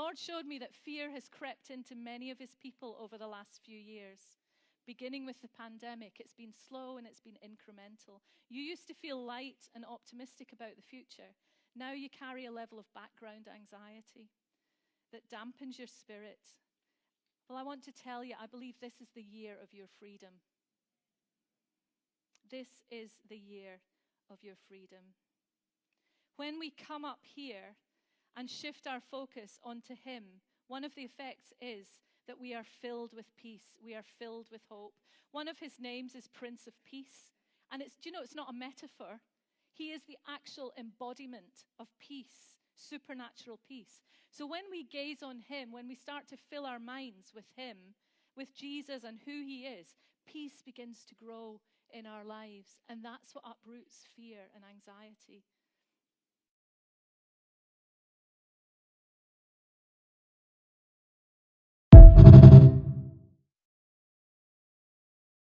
Lord showed me that fear has crept into many of his people over the last few years. Beginning with the pandemic, it's been slow and it's been incremental. You used to feel light and optimistic about the future. Now you carry a level of background anxiety that dampens your spirit. Well, I want to tell you, I believe this is the year of your freedom. This is the year of your freedom. When we come up here and shift our focus onto him, one of the effects is that we are filled with peace. We are filled with hope. One of his names is Prince of Peace. And it's not a metaphor. He is the actual embodiment of peace, supernatural peace. So when we gaze on him, when we start to fill our minds with him, with Jesus and who he is, peace begins to grow in our lives. And that's what uproots fear and anxiety.